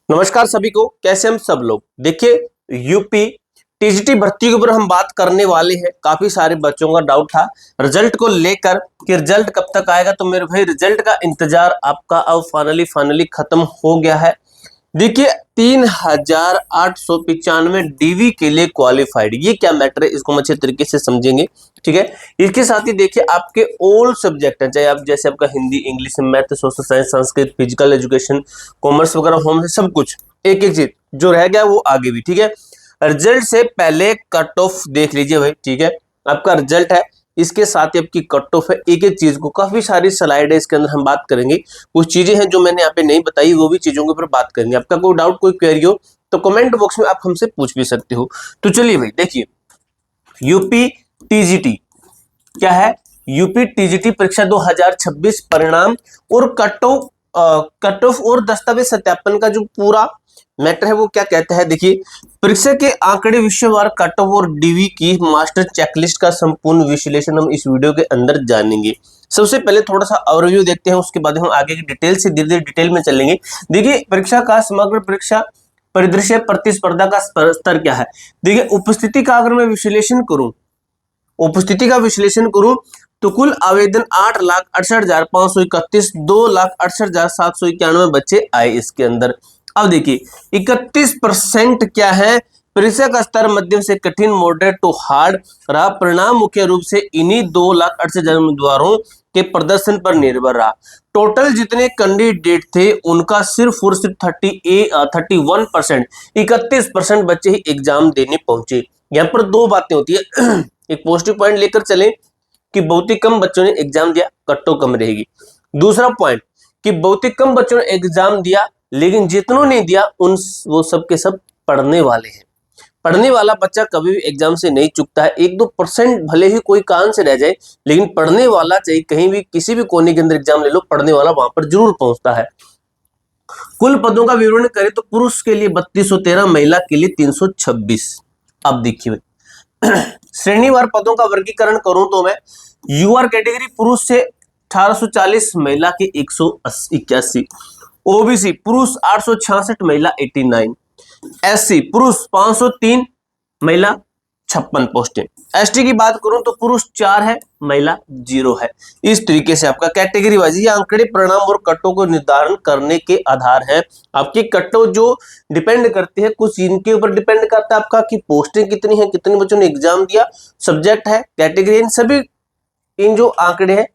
नमस्कार सभी को, कैसे हम सब लोग। देखिए, यूपी टीजीटी भर्ती के ऊपर हम बात करने वाले हैं। काफी सारे बच्चों का डाउट था रिजल्ट को लेकर कि रिजल्ट कब तक आएगा। तो मेरे भाई, रिजल्ट का इंतजार आपका अब फाइनली खत्म हो गया है। देखिए, 3895 डीवी के लिए क्वालिफाइड, ये क्या मैटर है, इसको हम अच्छे तरीके से समझेंगे। ठीक है, इसके साथ ही देखिए, आपके ऑल सब्जेक्ट हैं, चाहे आप जैसे आपका Hindi, English, math, social science, Sanskrit, physical education, commerce वगैरह, होम से सब कुछ एक एक चीज जो रह गया वो आगे भी। ठीक है, रिजल्ट से पहले कट ऑफ देख लीजिए भाई। ठीक है, आपका रिजल्ट है, इसके साथ ही आपकी कट ऑफ है। एक एक चीज को, काफी सारी स्लाइड है, इसके अंदर हम बात करेंगे। कुछ चीजें हैं जो मैंने यहाँ पे नहीं बताई, वो भी चीजों के ऊपर बात करेंगे। आपका कोई डाउट, कोई क्वेरी हो तो कमेंट बॉक्स में आप हमसे पूछ भी सकते हो। तो चलिए भाई, देखिए, यूपी टीजीटी क्या है। यूपी टीजीटी परीक्षा 2026 परिणाम और कट ऑफ और दस्तावेज सत्यापन का जो पूरा मैटर है वो क्या कहता है। देखिए, परीक्षा के आंकड़े, विषयवार कट ऑफ और डीवी की मास्टर चेकलिस्ट का संपूर्ण विश्लेषण हम इस वीडियो के अंदर जानेंगे। सबसे पहले थोड़ा सा ओवरव्यू देखते हैं, उसके बाद हम आगे की डिटेल से धीरे धीरे डिटेल में चलेंगे। देखिए, परीक्षा का समग्र परीक्षा परिदृश्य, प्रतिस्पर्धा का स्तर क्या है। देखिए, उपस्थिति का अगर मैं विश्लेषण करूं, उपस्थिति का विश्लेषण करूं तो कुल आवेदन 8,68,531, 2,68,791 बच्चे आए इसके अंदर। अब देखिए, 31% क्या है, परीक्षा का स्तर मध्यम से कठिन, मॉडरेट टू हार्ड रहा। परिणाम मुख्य रूप से इन्हीं 2,68,000 उम्मीदवारों के प्रदर्शन पर निर्भर रहा। टोटल जितने कैंडिडेट थे उनका सिर्फ और सिर्फ 31%, 31% बच्चे ही एग्जाम देने पहुंचे। यहाँ पर दो बातें होती है एक पॉजिटिव पॉइंट लेकर चलें कि बहुत ही कम बच्चों ने एग्जाम दिया, कट ऑफ कम रहेगी। दूसरा पॉइंट कि बहुत ही कम बच्चों ने एग्जाम दिया, लेकिन जितनों ने दिया वो सब के सब पढ़ने वाले हैं। पढ़ने वाला बच्चा कभी भी एग्जाम से नहीं चूकता है। 1-2% भले ही कोई कान से रह जाए, लेकिन पढ़ने वाला, चाहे कहीं भी किसी भी कोने के अंदर एग्जाम ले लो, पढ़ने वाला वहां पर जरूर पहुंचता है। कुल पदों का विवरण करें तो पुरुष के लिए 3213, महिला के लिए 326। अब देखिए, श्रेणीवार पदों का वर्गीकरण करूं तो मैं यूआर कैटेगरी पुरुष से 1840, महिला के 181, ओबीसी पुरुष 866, महिला 89, एससी पुरुष 503, महिला 56 पोस्टें। एसटी की बात करूं तो पुरुष 4 है, महिला 0 है। इस तरीके से आपका कैटेगरी वाइज ये आंकड़े परिणाम और कट्टों को निर्धारण करने के आधार है। आपके कट्टो जो डिपेंड करते हैं, कुछ इनके ऊपर डिपेंड करता है आपका कि पोस्टें कितनी है, कितने बच्चों ने एग्जाम दिया, सब्जेक्ट है, कैटेगरी, इन सभी, इन जो आंकड़े हैं,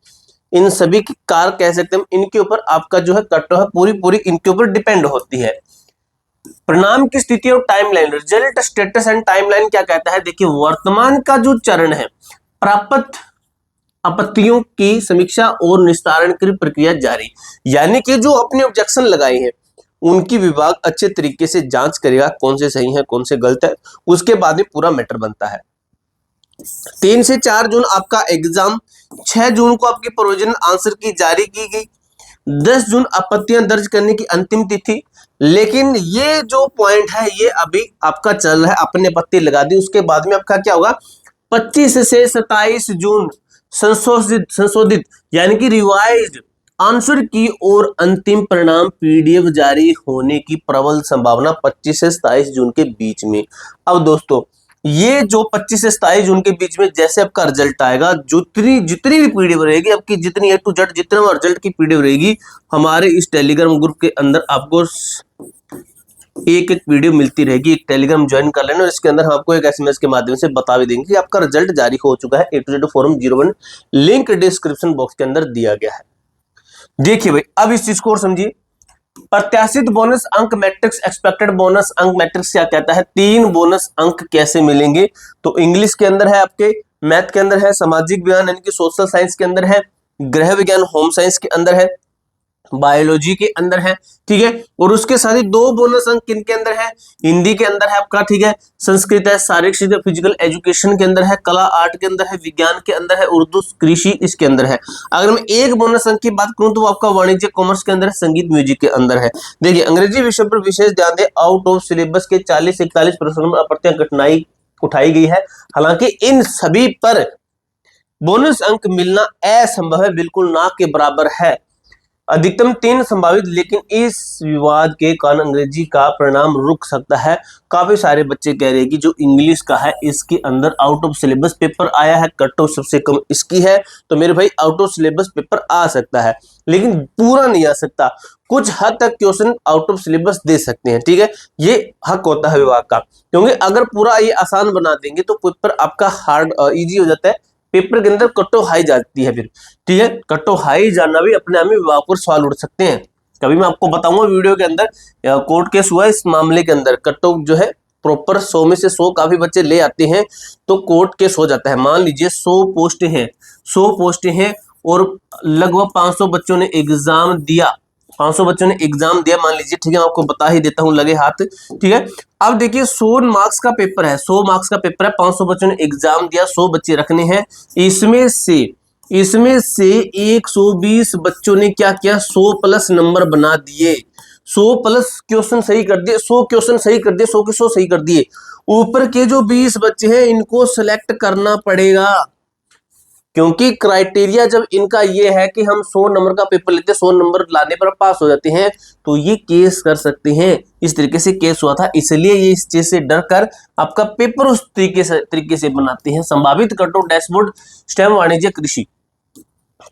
इन सभी की कार कह सकते हैं, इनके ऊपर आपका जो है कट्टो है पूरी इनके ऊपर डिपेंड होती है। परिणाम की स्थिति और timeline, result status and timeline क्या कहता है। देखिए, वर्तमान का जो चरण है, प्राप्त आपत्तियों की समीक्षा और निस्तारण की प्रक्रिया जारी, यानी कि जो अपने ऑब्जेक्शन लगाए हैं उनकी विभाग अच्छे तरीके से जांच करेगा, कौन से सही है, कौन से गलत है, उसके बाद में पूरा मैटर बनता है। 3 से 4 जून आपका एग्जाम, 6 जून को आपकी प्रोविजनल आंसर की जारी की गई, 10 जून आपत्तियां दर्ज करने की अंतिम तिथि। लेकिन ये जो पॉइंट है ये अभी आपका चल रहा है, आपने आपत्ति लगा दी, उसके बाद में आपका क्या होगा, 25 से 27 जून संशोधित यानी कि रिवाइज्ड आंसर की और अंतिम परिणाम पीडीएफ जारी होने की प्रबल संभावना 25 से 27 जून के बीच में। अब दोस्तों, ये जो 25 से 27 जून के बीच में जैसे आपका रिजल्ट आएगा, जितनी भी पीडीएफ रहेगी आपकी, जितनी ए टू जेड जितना रिजल्ट की पीडीएफ रहेगी, हमारे इस टेलीग्राम ग्रुप के अंदर आपको एक वीडियो मिलती रहेगी। एक टेलीग्राम ज्वाइन कर लेना और इसके अंदर हम आपको एक एसएमएस के माध्यम से बता भी देंगे कि आपका रिजल्ट जारी हो चुका है। A to Z form 01 link description box के अंदर दिया गया है। देखिए भाई, अब इस चीज को और समझिए। प्रत्याशित बोनस अंक मैट्रिक्स, एक्सपेक्टेड बोनस अंक मैट्रिक्स क्या कहता है, 3 बोनस अंक कैसे मिलेंगे। तो इंग्लिश के अंदर है, आपके मैथ के अंदर है, सामाजिक विज्ञान यानी कि सोशल साइंस के अंदर है, गृह विज्ञान होम साइंस के अंदर है, बायोलॉजी के अंदर है। ठीक है, और उसके साथ ही 2 बोनस अंक किनके अंदर है, हिंदी के अंदर है आपका, ठीक है, संस्कृत है, शारीरिक शिक्षा फिजिकल एजुकेशन के अंदर है, कला आर्ट के अंदर है, विज्ञान के अंदर है, उर्दू कृषि इसके अंदर है। अगर मैं 1 बोनस अंक की बात करूं तो वो आपका वाणिज्य कॉमर्स के अंदर है, संगीत म्यूजिक के अंदर है। देखिए, अंग्रेजी विषय पर विशेष ध्यान दें, आउट ऑफ सिलेबस के 40-41 प्रश्नों में अप्रत्यक्ष कठिनाई उठाई गई है। हालांकि इन सभी पर बोनस अंक मिलना असंभव है, बिल्कुल ना के बराबर है। अधिकतम 3 संभावित, लेकिन इस विवाद के कारण अंग्रेजी का परिणाम रुक सकता है। काफी सारे बच्चे कह रहे हैं कि जो इंग्लिश का है इसके अंदर आउट ऑफ सिलेबस पेपर आया है, कट ऑफ सबसे कम इसकी है, तो मेरे भाई आउट ऑफ सिलेबस पेपर आ सकता है, लेकिन पूरा नहीं आ सकता। कुछ हद तक क्वेश्चन आउट ऑफ सिलेबस दे सकते हैं, ठीक है, ये हक होता है विभाग का, क्योंकि अगर पूरा ये आसान बना देंगे तो पेपर आपका हार्ड इजी हो जाता है, पेपर के अंदर कट ऑफ हाई जाती है फिर, ठीक है, कट ऑफ हाई जाना भी अपने आप में विभाग पर सवाल उठ सकते हैं। कभी मैं आपको बताऊंगा वीडियो के अंदर, कोर्ट केस हुआ इस मामले के अंदर, कट ऑफ जो है प्रॉपर 100 में से 100 काफी बच्चे ले आते हैं तो कोर्ट केस हो जाता है। मान लीजिए 100 पोस्टें हैं, 100 पोस्टें हैं और लगभग 500 बच्चों ने एग्जाम दिया, 500 बच्चों ने एग्जाम दिया मान लीजिए, ठीक है, मैं आपको बता ही देता हूं लगे हाथ, ठीक है। अब देखिए 100 मार्क्स का पेपर है, 100 मार्क्स का पेपर है, 500 बच्चों ने एग्जाम दिया, 100 बच्चे रखने हैं, इसमें से 120 बच्चों ने क्या किया, 100 प्लस नंबर बना दिए, 100 प्लस क्वेश्चन सही कर दिए, 100 क्वेश्चन सही कर दिए, 100 के 100 सही कर दिए। ऊपर के जो 20 बच्चे हैं इनको सेलेक्ट करना पड़ेगा, क्योंकि क्राइटेरिया जब इनका ये है कि हम 100 नंबर का पेपर लेते हैं, 100 नंबर लाने पर पास हो जाते हैं, तो ये केस कर सकते हैं। इस तरीके से केस हुआ था, इसलिए ये इस चीज से डर कर आपका पेपर उस तरीके से बनाते हैं। संभावित कट ऑफ डैशबोर्ड स्टेम वाणिज्य कृषि,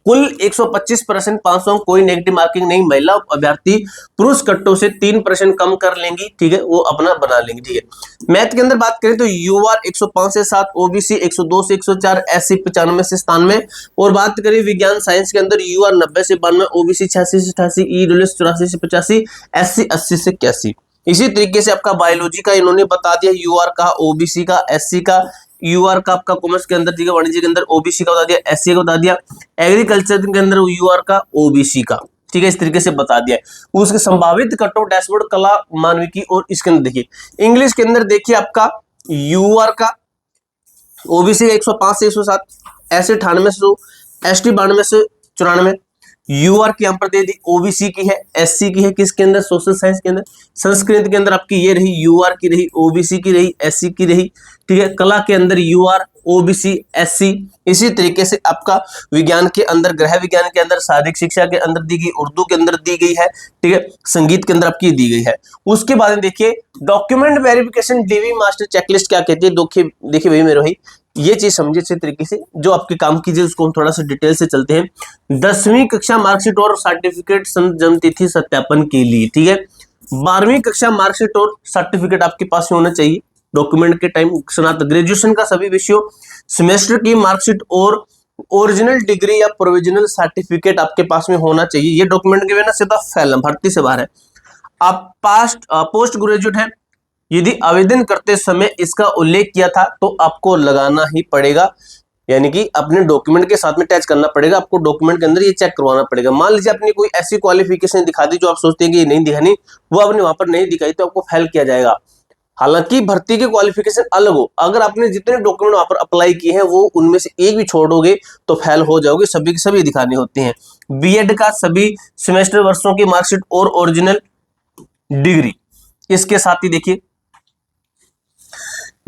कुल 125% 500 कोई नेगेटिव मार्किंग नहीं, महिला अभ्यर्थी पुरुष कट्टों से 3% कम कर लेंगी, ठीक है, वो अपना बना लेंगी, ठीक है। मैथ के अंदर बात करें तो यूआर 105 से 7, ओबीसी 102 से 104, एससी 95 से 97, और बात करें विज्ञान साइंस के अंदर यूआर 90 से 92, ओबीसी 86 से 88, ईडब्ल्यूएस 84 से 85, एससी 80 से 81। इसी तरीके से आपका बायोलॉजी का इन्होंने बता दिया, यूआर का, ओबीसी का, एससी का, यूआर का आपका कॉमर्स के अंदर, ठीक है, वाणिज्य के अंदर ओबीसी का बता दिया, एससी का बता दिया, एग्रीकल्चर के अंदर यूआर का, ओबीसी का, ठीक है, इस तरीके से बता दिया है। उसके संभावित कट ऑफ डैशबोर्ड कला मानविकी, और इसके अंदर देखिए इंग्लिश के अंदर देखिए आपका यूआर का, ओबीसी 105 से 107, एससी 98 से 100, एसटी 92 से 94, यूआर की यहाँ पर दे दी, ओबीसी की है, एससी की है, किसके अंदर, सोशल साइंस के अंदर, संस्कृत के अंदर आपकी ये रही, यूआर की रही, ओबीसी की रही, एससी की रही, ठीक है, कला के अंदर यूआर, ओबीसी, एससी। इसी तरीके से आपका विज्ञान के अंदर, गृह विज्ञान के अंदर, शारीरिक शिक्षा के अंदर दी गई, उर्दू के अंदर दी गई है, ठीक है, संगीत के अंदर आपकी दी गई है। उसके बाद में देखिए document verification DV master checklist क्या कहती है, देखिए भाई मेरे भाई ये चीज समझिए अच्छे तरीके से, जो आपके काम कीजिए उसको हम थोड़ा सा डिटेल से चलते हैं। 10वीं कक्षा मार्कशीट और सर्टिफिकेट जन्म तिथि सत्यापन के लिए, ठीक है, 12वीं कक्षा मार्कशीट और सर्टिफिकेट आपके पास में होना चाहिए डॉक्यूमेंट के टाइम। स्नातक ग्रेजुएशन का सभी विषयों, सेमेस्टर की मार्कशीट और ओरिजिनल डिग्री या प्रोविजनल सर्टिफिकेट आपके पास में होना चाहिए। ये डॉक्यूमेंट के बिना सीधा फेल, भर्ती से बाहर है। आप पोस्ट ग्रेजुएट है, यदि आवेदन करते समय इसका उल्लेख किया था तो आपको लगाना ही पड़ेगा, यानी कि अपने डॉक्यूमेंट के साथ में अटैच करना पड़ेगा, आपको डॉक्यूमेंट के अंदर ये चेक करवाना पड़ेगा। मान लीजिए आपने कोई ऐसी क्वालिफिकेशन दिखा दी जो आप सोचते हैं कि ये नहीं दिखानी, वो आपने वहां पर नहीं दिखाई तो आपको फेल किया जाएगा। हालांकि भर्ती के क्वालिफिकेशन अलग हो, अगर आपने जितने डॉक्यूमेंट वहां पर अप्लाई किए हैं वो उनमें से एक भी छोड़ोगे तो फेल हो जाओगे, सभी के सभी दिखाने होते हैं। बीएड का सभी सेमेस्टर वर्षों की मार्कशीट और ओरिजिनल डिग्री, इसके साथ ही देखिए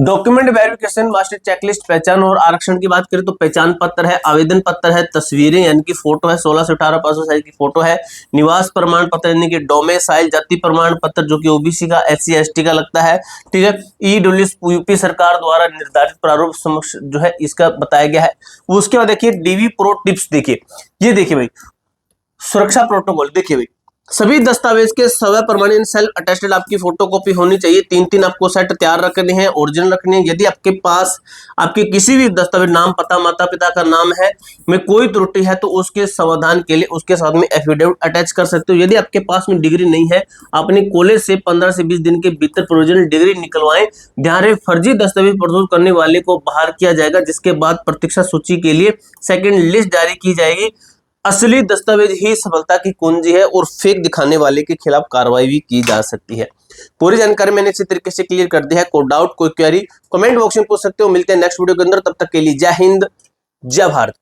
डॉक्यूमेंट वेरिफिकेशन मास्टर चेकलिस्ट, पहचान और आरक्षण की बात करें तो पहचान पत्र है, आवेदन पत्र है, तस्वीरें यानी कि फोटो है, 16 से 18 पासपोर्ट साइज की फोटो है, निवास प्रमाण पत्र यानी कि डोमेसाइल, जाति प्रमाण पत्र जो कि ओबीसी का, एससी एसटी का लगता है, ठीक है, ईडब्ल्यूएस यूपी सरकार द्वारा निर्धारित प्रारूप समक्ष जो है इसका बताया गया है। उसके बाद देखिए डीवी प्रो टिप्स, देखिए ये देखिए भाई सुरक्षा प्रोटोकॉल, देखिए भाई सभी दस्तावेज के स्वयं प्रमाणित सेल्फ अटेस्टेड आपकी फोटोकॉपी होनी चाहिए, 3 आपको सेट तैयार रखने हैं, ओरिजिनल रखने हैं। यदि आपके पास आपके किसी भी दस्तावेज नाम, पता, माता पिता का नाम है में कोई त्रुटि है तो उसके समाधान के लिए उसके साथ में एफिडेविट अटैच कर सकते हो। यदि आपके पास में डिग्री नहीं है, अपने कॉलेज से 15 से 20 दिन के भीतर प्रोविजनल डिग्री निकलवाएं। ध्यान रहे फर्जी दस्तावेज प्रस्तुत करने वाले को बाहर किया जाएगा, जिसके बाद प्रतीक्षा सूची के लिए सेकेंड लिस्ट जारी की जाएगी। असली दस्तावेज ही सफलता की कुंजी है और फेक दिखाने वाले के खिलाफ कार्रवाई भी की जा सकती है। पूरी जानकारी मैंने अच्छी तरीके से क्लियर कर दी है। कोई डाउट, कोई क्वेरी कमेंट बॉक्स में पूछ सकते हो। मिलते हैं नेक्स्ट वीडियो के अंदर, तब तक के लिए जय हिंद, जय भारत।